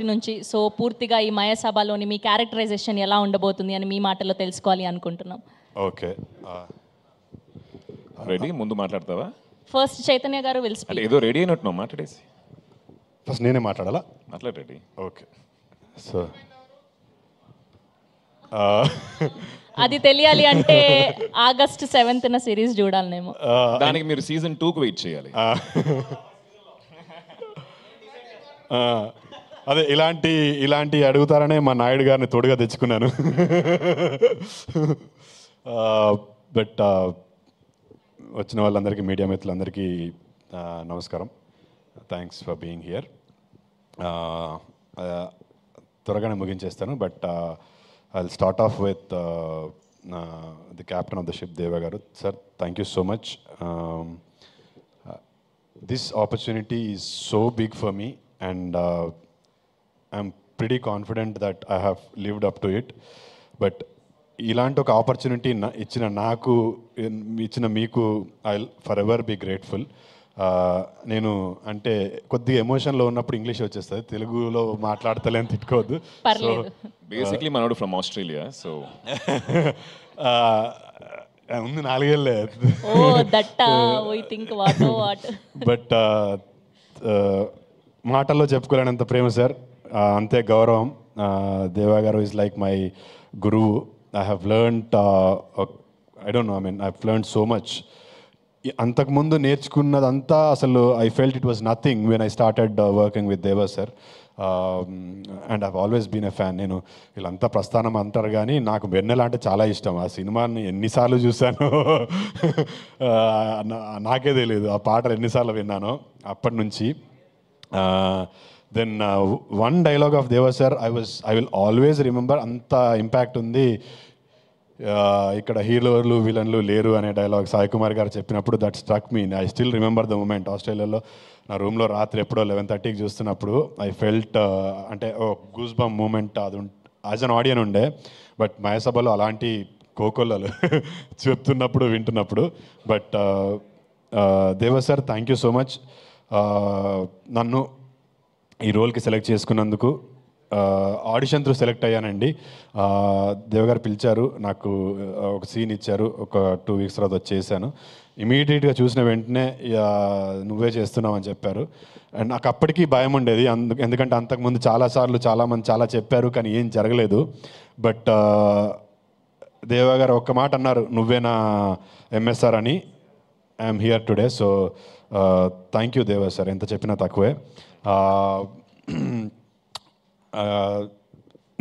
నుంచి సో పూర్తిగా ఈ మయసభలోని మీ క్యారెక్టరైజేషన్ ఎలా ఉండబోతుంది అని మీ మాటల్లో తెలుసుకోవాలి అనుకుంటున్నాం. ఓకే రెడీ ముందు మాట్లాడతావా? ఫస్ట్ చైతన్య గారు విల్ అంటే స్పీక్. ఏదో రెడీ అయినట్టున్నావు, మాట్లాడేసి ఫస్ట్ నేనే మాట్లాడాలా? మాట్లాడు. రెడీ. ఓకే సో అది తెలియాలి అంటే ఆగస్ట్ 7th సిరీస్ చూడాలనేమో. దానికి మీరు సీజన్ 2కు వెయిట్ చేయాలి. అదే ఇలాంటి అడుగుతారనే మా నాయుడు గారిని తోడుగా తెచ్చుకున్నాను. బట్ వచ్చిన వాళ్ళందరికీ, మీడియా మిత్రులందరికీ నమస్కారం. Thanks for being here. త్వరగానే ముగించేస్తాను. But I'll start off with the captain of the ship, Deva Garu. Sir, thank you so much. This opportunity is so big for me, and I'm pretty confident that I have lived up to it. But ఇలాంటి ఒక opportunity ఇచ్చిన నాకు, ఇచ్చిన మీకు, I'll forever be grateful. నేను అంటే కొద్దిగా ఎమోషన్లో ఉన్నప్పుడు ఇంగ్లీష్ వచ్చేస్తుంది, తెలుగులో మాట్లాడతలేని తిట్టుకోవద్దు. బేసిక్లీ మనోడు ఫ్రమ్ ఆస్ట్రేలియా, సో ఉంది 4 ఏళ్ళే. బట్ మాటల్లో చెప్పుకోలేనంత ప్రేమ సార్, అంతే గౌరవం. Deva garu is like my గురువు. I have learned I don't know, I mean I have learned so much. అంతకుముందు నేర్చుకున్నదంతా అసలు I felt it was nothing when I started working with Deva sir. And I've always been a fan. నేను వీళ్ళంతా ప్రస్థానం అంటారు కానీ నాకు వెన్నెల అంటే చాలా ఇష్టం. ఆ సినిమాని ఎన్నిసార్లు చూశాను నాకే తెలియదు. ఆ పాటలు ఎన్నిసార్లు విన్నానో అప్పటి నుంచి. దెన్ వన్ డైలాగ్ ఆఫ్ దేవా sir I will always remember. అంత ఇంపాక్ట్ ఉంది. ఇక్కడ హీరోలు విలన్లు లేరు అనే డైలాగ్ సాయి కుమార్ గారు చెప్పినప్పుడు that struck me. I still remember the moment. ఆస్ట్రేలియాలో నా రూమ్లో రాత్రి ఎప్పుడో 11:30కి చూస్తున్నప్పుడు ఐ ఫెల్ట్ అంటే గూస్ బమ్ మూమెంట్ అది యాజ్ అన్ ఆడియన్ ఉండే. బట్ మయసభలో అలాంటి కోకొల్లలు చెప్తున్నప్పుడు వింటున్నప్పుడు. But Deva sir, thank you so much. నన్ను ఈ రోల్కి సెలెక్ట్ చేసుకున్నందుకు. ఆడిషన్ త్రూ సెలెక్ట్ అయ్యానండి. దేవగారు పిలిచారు, నాకు ఒక సీన్ ఇచ్చారు, ఒక 2 వీక్స్ తర్వాత వచ్చేసాను. ఇమీడియట్గా చూసిన వెంటనే నువ్వే చేస్తున్నావు అని చెప్పారు. అండ్ నాకు అప్పటికీ భయం ఉండేది, ఎందుకంటే అంతకుముందు చాలాసార్లు చాలామంది చాలా చెప్పారు కానీ ఏం జరగలేదు. బట్ దేవగారు ఒక్క మాట అన్నారు, నువ్వే నా ఎంఎస్ఆర్ అని. I'm here today. So thank you దేవా సార్, ఎంత చెప్పినా తక్కువే.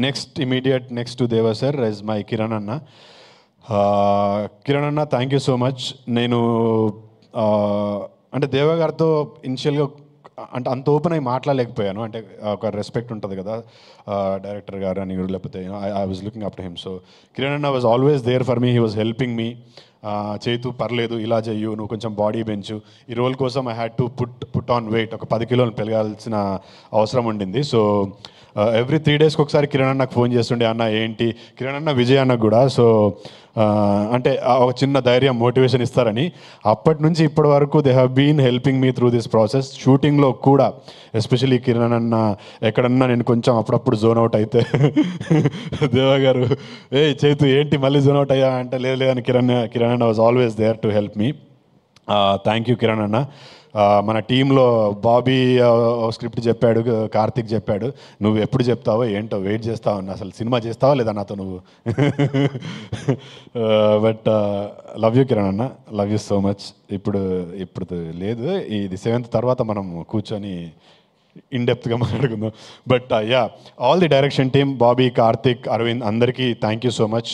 నెక్స్ట్ టు దేవా సార్ ఇస్ మై కిరణ్ అన్న. కిరణ్ అన్న, థ్యాంక్ యూ సో మచ్. నేను అంటే దేవా గారితో ఇనిషియల్గా అంటే అంత ఓపెన్ అయి మాట్లాడలేకపోయాను. అంటే ఒక రెస్పెక్ట్ ఉంటుంది కదా డైరెక్టర్ గారు అని, లేకపోతే I was looking up to him. So Kiran అన్న was always there for me. He was helping me. చేతు పర్లేదు, ఇలా చెయ్యు, నువ్వు కొంచెం బాడీ పెంచు. ఈ రోల్ కోసం I had to put on weight. ఒక 10 కిలోలు పెరగాల్సిన అవసరం ఉండింది. సో ఎవ్రీ 3 డేస్కి ఒకసారి కిరణ్ అన్నకు ఫోన్ చేస్తుండే, అన్న ఏంటి, కిరణ్ అన్న విజయ్ అన్నకు కూడా. సో అంటే ఒక చిన్న ధైర్యం, మోటివేషన్ ఇస్తారని. అప్పటి నుంచి ఇప్పటి వరకు they have been helping me through this process. షూటింగ్లో కూడా ఎస్పెషలీ కిరణ్ అన్న ఎక్కడన్నా నేను కొంచెం అప్పుడప్పుడు జోన్ అవుట్ అయితే దేవా గారు, ఏ చేతు ఏంటి మళ్ళీ జోన్ అవుట్ అయ్యా అంటే, లేదని కిరణ్ అన్న was always there to help me. Thank you Kiran అన్న. మన టీంలో బాబీ స్క్రిప్ట్ చెప్పాడు, కార్తిక్ చెప్పాడు. నువ్వు ఎప్పుడు చెప్తావో ఏంటో వెయిట్ చేస్తావు అన్న. అసలు సినిమా చేస్తావా లేదా నాతో నువ్వు? బట్ లవ్ యూ కిరణ్ అన్న, లవ్ యూ సో మచ్. ఇప్పుడు లేదు, ఇది 7th తర్వాత మనం కూర్చొని ఇన్డెప్త్గా మాట్లాడుకుందాం. But yeah, all the direction team, Bobby, Karthik, Aravind, అందరికీ thank you so much.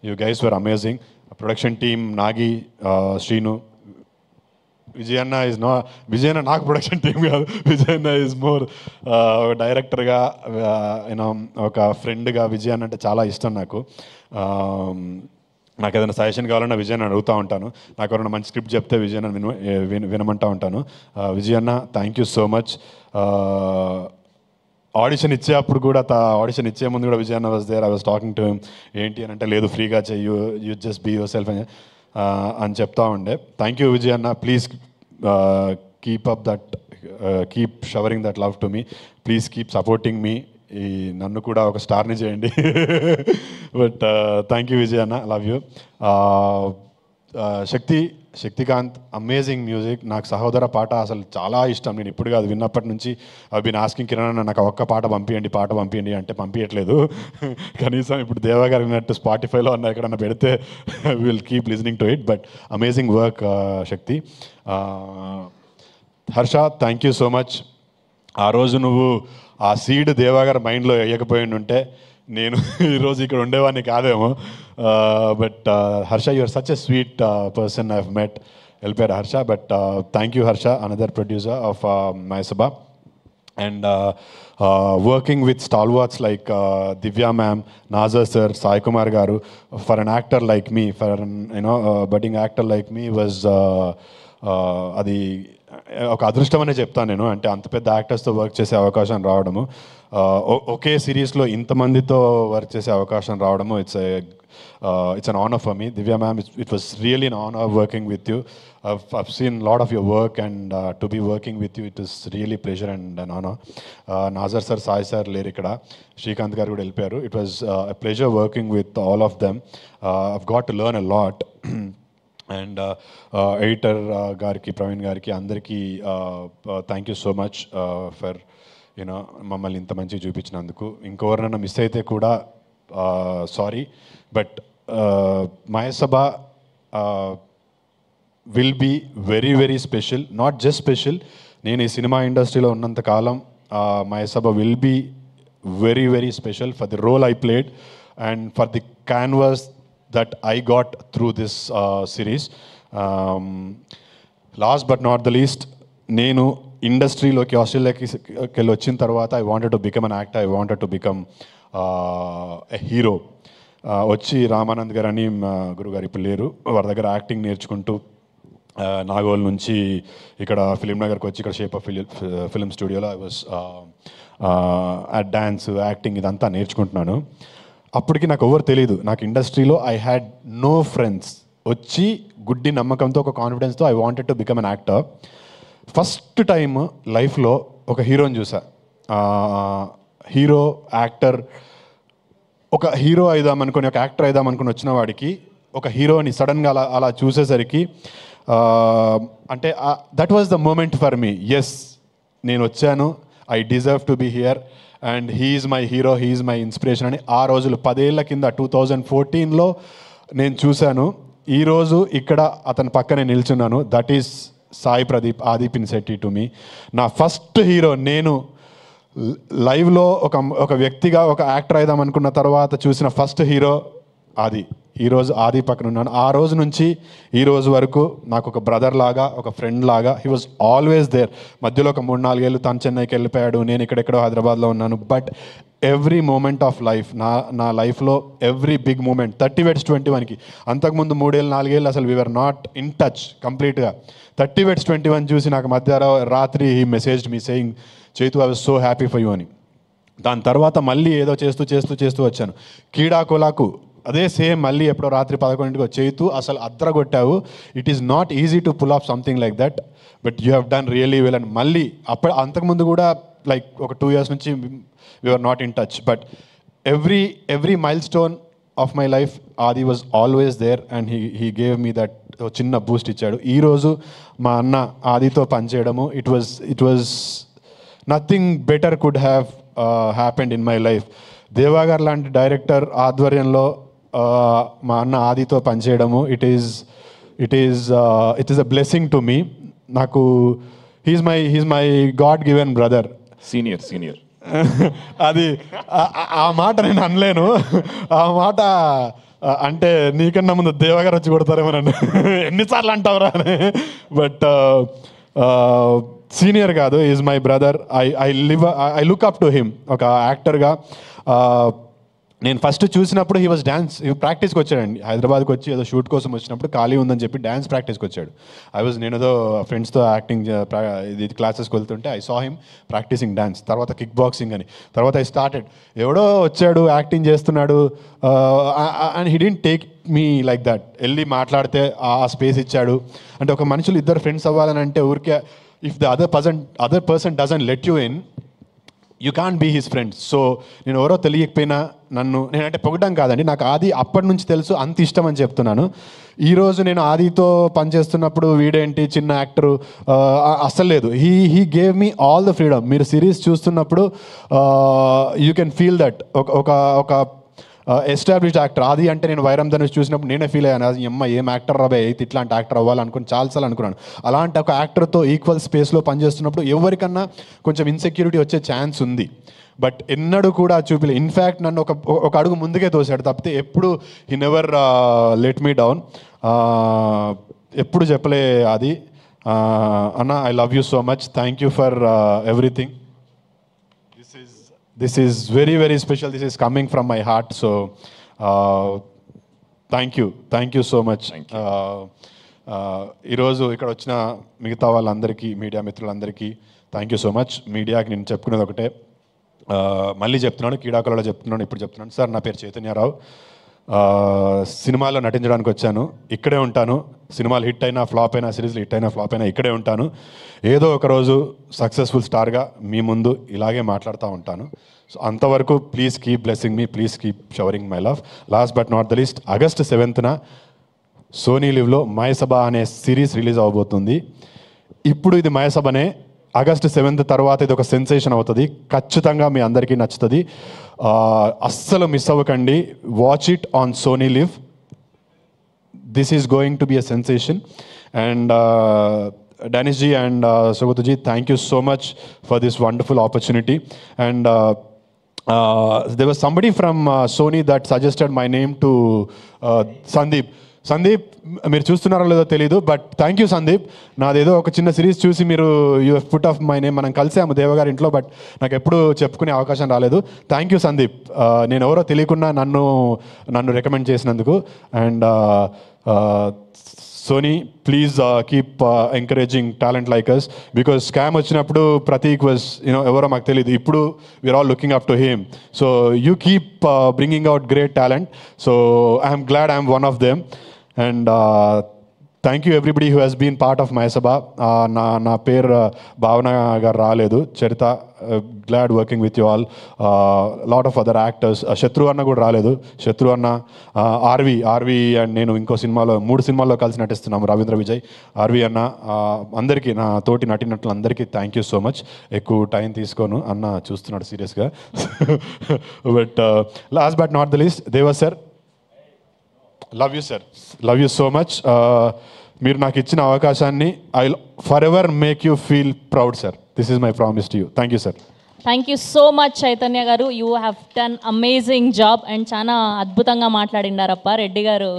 You guys were amazing. Production team, Nagi, Srinu. విజయన్న నాకు ప్రొడక్షన్ టీం కాదు. విజయన్న ఈజ్ మోర్ డైరెక్టర్గా, యూనో ఒక ఫ్రెండ్గా. విజయన్న అంటే చాలా ఇష్టం నాకు. నాకు ఏదైనా సజెషన్ కావాలన్నా విజయన్న అడుగుతూ ఉంటాను. నాకు ఎవరైనా మంచి స్క్రిప్ట్ చెప్తే విజయన్న వినమంటూ ఉంటాను. విజయన్న, thank you so much. Audition ఇచ్చేటప్పుడు కూడా, ఆడిషన్ ఇచ్చే ముందు కూడా విజయన్న was there. I was talking to him. ఏంటి అని అంటే, లేదు ఫ్రీగా చెయ్యు, you just be yourself అని చెప్తా ఉండే. Thank you Vijay anna. Please keep up that keep showering that love to me, please keep supporting me. ఈ నన్ను కూడా ఒక స్టార్ని చేయండి. బట్ థ్యాంక్ యూ విజయ్ అన్న, love you. Shaktikant amazing music. నాకు సహోదర పాట అసలు చాలా ఇష్టం. నేను ఇప్పుడు కాదు, విన్నప్పటి నుంచి బీన్ ఆస్కింగ్ కిరణ్ అన్న నాకు ఒక్క పాట పంపించండి అంటే పంపించట్లేదు. కనీసం ఇప్పుడు దేవా గారు విన్నట్టు స్పాటిఫైలో అన్న ఎక్కడన్నా పెడితే will keep listening to it. But amazing work Shakti. Harsha, thank you so much. ఆ రోజు నువ్వు ఆ సీడ్ దేవా గారి మైండ్లో వేయకపోయి ఉంటే నేను ఈరోజు ఇక్కడ ఉండేవాడిని కాదేమో. But Harsha, you're such a sweet person I have met. వెళ్ళిపోయారు Harsha. But thank you Harsha, another producer of Mayasabha. And working with stalwarts like Divya ma'am, Nazar sir, Sai Kumar garu, for an actor like me, for an budding actor like me was అది ఒక అదృష్టం అనే చెప్తాను నేను. అంటే అంత పెద్ద యాక్టర్స్తో వర్క్ చేసే అవకాశం రావడము, ఒకే సిరీస్లో ఇంతమందితో వర్క్ చేసే అవకాశం రావడము, it's an honor for me. Divya ma'am, it was really an honor working with you. I've seen a lot of your work, and to be working with you, it is really pleasure and an honor. Nazar sir, Sai sir లేరు ఇక్కడ, శ్రీకాంత్ గారు కూడా వెళ్ళిపోయారు. It was a pleasure working with all of them. I've got to learn a lot. And editor గారికి, ప్రవీణ్ గారికి, అందరికీ thank you so much for మమ్మల్ని ఇంత మంచిగా చూపించినందుకు. ఇంకెవరినైనా మిస్ అయితే కూడా sorry. But Mayasabha will be very very special. Not just special, నేను ఈ సినిమా ఇండస్ట్రీలో ఉన్నంత కాలం Mayasabha will be very very special for the role I played and for the canvas that I got through this series. Last but not the least, నేను ఇండస్ట్రీలోకి ఆస్ట్రేలియాకి వెళ్ళి వచ్చిన తర్వాత I wanted to become an actor, I wanted to become a hero. వచ్చి రామానంద్ గారు అని గురుగారు ఇప్పుడు లేరు, వారి దగ్గర యాక్టింగ్ నేర్చుకుంటూ నాగోల్ నుంచి ఇక్కడ ఫిలిం నగర్కి వచ్చి ఇక్కడ షేప్ ఆఫ్ ఫిలిం స్టూడియోలో ఐ వాజ్ డ్యాన్స్, యాక్టింగ్ ఇదంతా నేర్చుకుంటున్నాను. అప్పటికి నాకు ఎవరు తెలియదు. నాకు ఇండస్ట్రీలో ఐ హ్యాడ్ నో ఫ్రెండ్స్. వచ్చి గుడ్డి నమ్మకంతో, ఒక కాన్ఫిడెన్స్తో I wanted to become an actor. First time లైఫ్లో ఒక హీరోని చూసా. హీరో, యాక్టర్, ఒక హీరో అయిదామనుకుని, ఒక యాక్టర్ అయిదామనుకుని వచ్చిన వాడికి ఒక హీరోని సడన్గా అలా చూసేసరికి అంటే that was the moment for me. Yes, నేను వచ్చాను, I deserve to be here and he's my hero, he's my inspiration అని ఆ రోజులు 10 ఏళ్ల కింద 2014లో నేను చూశాను. ఈరోజు ఇక్కడ అతని పక్కనే నిల్చున్నాను. దట్ ఈస్ సాయి ప్రదీప్, ఆది పినిశెట్టి టు మీ. నా ఫస్ట్ హీరో. నేను లైవ్లో ఒక వ్యక్తిగా, ఒక యాక్టర్ అయిదాం అనుకున్న తర్వాత చూసిన ఫస్ట్ హీరో ఆది. ఈరోజు ఆది పక్కన ఉన్నాను. ఆ రోజు నుంచి ఈ రోజు వరకు నాకు ఒక బ్రదర్ లాగా, ఒక ఫ్రెండ్ లాగా హీ వాజ్ ఆల్వేస్ దేర్. మధ్యలో ఒక 3-4 ఏళ్ళు తను చెన్నైకి వెళ్ళిపోయాడు, నేను ఇక్కడెక్కడో హైదరాబాద్లో ఉన్నాను. But every moment of life, నా లైఫ్లో ఎవ్రీ బిగ్ మూమెంట్ 30/21కి, అంతకుముందు 3-4 ఏళ్ళు అసలు వీఆర్ నాట్ ఇన్ టచ్ కంప్లీట్గా. 30/21 చూసి నాకు రాత్రి he messaged me saying, Chaitu I was so happy for you అని. దాని తర్వాత మళ్ళీ ఏదో చేస్తూ వచ్చాను. కీడాకోలాకు అదే సేమ్, మళ్ళీ ఎప్పుడో రాత్రి 11కి చైతు అసలు అద్రగొట్టావు, it is not easy to pull off something like that, but you have done really well అని. మళ్ళీ అంతకుముందు కూడా లైక్ ఒక 2 years నుంచి we're not in touch. But every milestone of my life Aadi was always there and he gave me that చిన్న boost ఇచ్చాడు. ఈరోజు మా అన్న ఆదితో పనిచేయడము, it was nothing better could have happened in my life. Deva గారు లాంటి డైరెక్టర్ ఆధ్వర్యంలో మా అన్న ఆదితో పనిచేయడము, it is a blessing to me. నాకు he's my god given brother. Senior అది ఆ మాట నేను అనలేను. ఆ మాట అంటే నీకన్నా ముందు దేవగారు వచ్చి కొడతారేమో నన్ను, ఎన్నిసార్లు అంటావురా అని. బట్ సీనియర్ కాదు, is my brother. I look up to him. ఒక యాక్టర్గా నేను ఫస్ట్ చూసినప్పుడు హీ ప్రాక్టీస్కి వచ్చాడండి. హైదరాబాద్కి వచ్చి ఏదో షూట్ కోసం వచ్చినప్పుడు ఖాళీ ఉందని చెప్పి డ్యాన్స్ ప్రాక్టీస్కి వచ్చాడు. నేను ఏదో ఫ్రెండ్స్తో యాక్టింగ్ ఇది క్లాసెస్కి వెళ్తుంటే I saw him practising dance. తర్వాత కిక్ బాక్సింగ్ అని. తర్వాత ఐ స్టార్టెడ్. ఎవడో వచ్చాడు, యాక్టింగ్ చేస్తున్నాడు and he didn't take me like that. వెళ్ళి మాట్లాడితే ఆ స్పేస్ ఇచ్చాడు. అంటే ఒక మనుషులు ఇద్దరు ఫ్రెండ్స్ అవ్వాలని అంటే ఊరికే if the other person doesn't let you in, you can't be his friends. So నేను ఎవరో తెలియకపోయినా నేనంటే పొగడం కాదండి, నాకు ఆది అప్పటి నుంచి తెలుసు, అంత ఇష్టం అని చెప్తున్నాను. ఈరోజు నేను ఆదితో పనిచేస్తున్నప్పుడు వీడేంటి చిన్న యాక్టరు అస్సలు లేదు. He gave me all the freedom. మీరు సిరీస్ చూస్తున్నప్పుడు యూ కెన్ ఫీల్ దట్ ఒక ఎస్టాబ్లిష్డ్ యాక్టర్. ఆది అంటే నేను వైరం ధనుష్ చూసినప్పుడు నేనే ఫీల్ అయ్యాను, అది అమ్మ ఏం యాక్టర్ రాబోయే అయితే ఇట్లాంటి యాక్టర్ అవ్వాలనుకుని చాలాసార్లు అనుకున్నాను. అలాంటి ఒక యాక్టర్తో ఈక్వల్ స్పేస్లో పనిచేస్తున్నప్పుడు ఎవరికన్నా కొంచెం ఇన్సెక్యూరిటీ వచ్చే ఛాన్స్ ఉంది. బట్ ఎన్నడూ కూడా చూపిలే. ఇన్ఫ్యాక్ట్ నన్ను ఒక అడుగు ముందుకే తోసాడు తప్పితే ఎప్పుడు he never let me down. ఎప్పుడు చెప్పలే అది, అన్న I love you so much, thank you for everything. This is very, very special. This is coming from my heart. So, thank you so much. ఈరోజు ఇక్కడ వచ్చిన మిగతా వాళ్ళందరికీ, మీడియా మిత్రులందరికీ థ్యాంక్ యూ సో మచ్. మీడియాకి నేను చెప్పుకునేది ఒకటే, మళ్ళీ చెప్తున్నాను, క్రీడాకులలో చెప్తున్నాను, ఇప్పుడు చెప్తున్నాను. సార్ నా పేరు చైతన్యరావు, సినిమాలో నటించడానికి వచ్చాను, ఇక్కడే ఉంటాను. సినిమాలు హిట్ అయినా ఫ్లాప్ అయినా, సిరీస్లు హిట్ అయినా ఫ్లాప్ అయినా ఇక్కడే ఉంటాను. ఏదో ఒక రోజు సక్సెస్ఫుల్ స్టార్గా మీ ముందు ఇలాగే మాట్లాడుతూ ఉంటాను. సో అంతవరకు please keep blessing me, please keep showering my love. Last but not the least, August 7th Sony లివ్లో మయసభ అనే సిరీస్ రిలీజ్ అవబోతుంది. ఇప్పుడు ఇది మయసభనే, ఆగస్ట్ 7th తర్వాత ఇది ఒక సెన్సేషన్ అవుతుంది. ఖచ్చితంగా మీ అందరికీ నచ్చుతుంది. అస్సలు మిస్ అవ్వకండి. Watch it on Sony LIV. This is going to be a sensation. And Danish ji and Sugata ji, thank you so much for this wonderful opportunity. And there was somebody from Sony that suggested my name to Sandeep. మీరు చూస్తున్నారో లేదో తెలీదు, but thank you Sandeep. నాదేదో ఒక చిన్న series చూసి మీరు you have put off my name. మనం కలిసాము దేవగారి ఇంట్లో, బట్ నాకు ఎప్పుడు చెప్పుకునే అవకాశం రాలేదు. థ్యాంక్ యూ సందీప్, నేను ఎవరో తెలియకుండా నన్ను రికమెండ్ చేసినందుకు. And Sony, please keep encouraging talent like us, because Scam వచ్చినప్పుడు ప్రతీక్ వాజ్ ఎవరో మాకు తెలియదు. ఇప్పుడు we're all looking up to him. So you keep bringing out great talent. So I'm glad I'm one of them. And thank you everybody who has been part of Mayasabha. నా పేరు భావన గారు రాలేదు, Charitha. Glad working with you all. Lot of other actors. Shatru anna కూడా రాలేదు. శత్రు అన్న, RV and నేను ఇంకో సినిమాలో 3 సినిమాల్లో కలిసి నటిస్తున్నాము, రవీంద్ర విజయ్, ఆర్వి అన్న. అందరికీ, నా తోటి నటినట్లు అందరికీ థ్యాంక్ యూ సో మచ్. ఎక్కువ టైం తీసుకోను, అన్న చూస్తున్నాడు సీరియస్గా. But last but not the least, Deva sir, love you sir, love you so much. మీరు నాకు ఇచ్చిన అవకాశాన్ని I will forever make you feel proud sir. This is my promise to you. Thank you sir. Thank you so much Chaitanya garu. You have done amazing job. And చాలా అద్భుతంగా మాట్లాడిండారప్ప రెడ్డి గారు.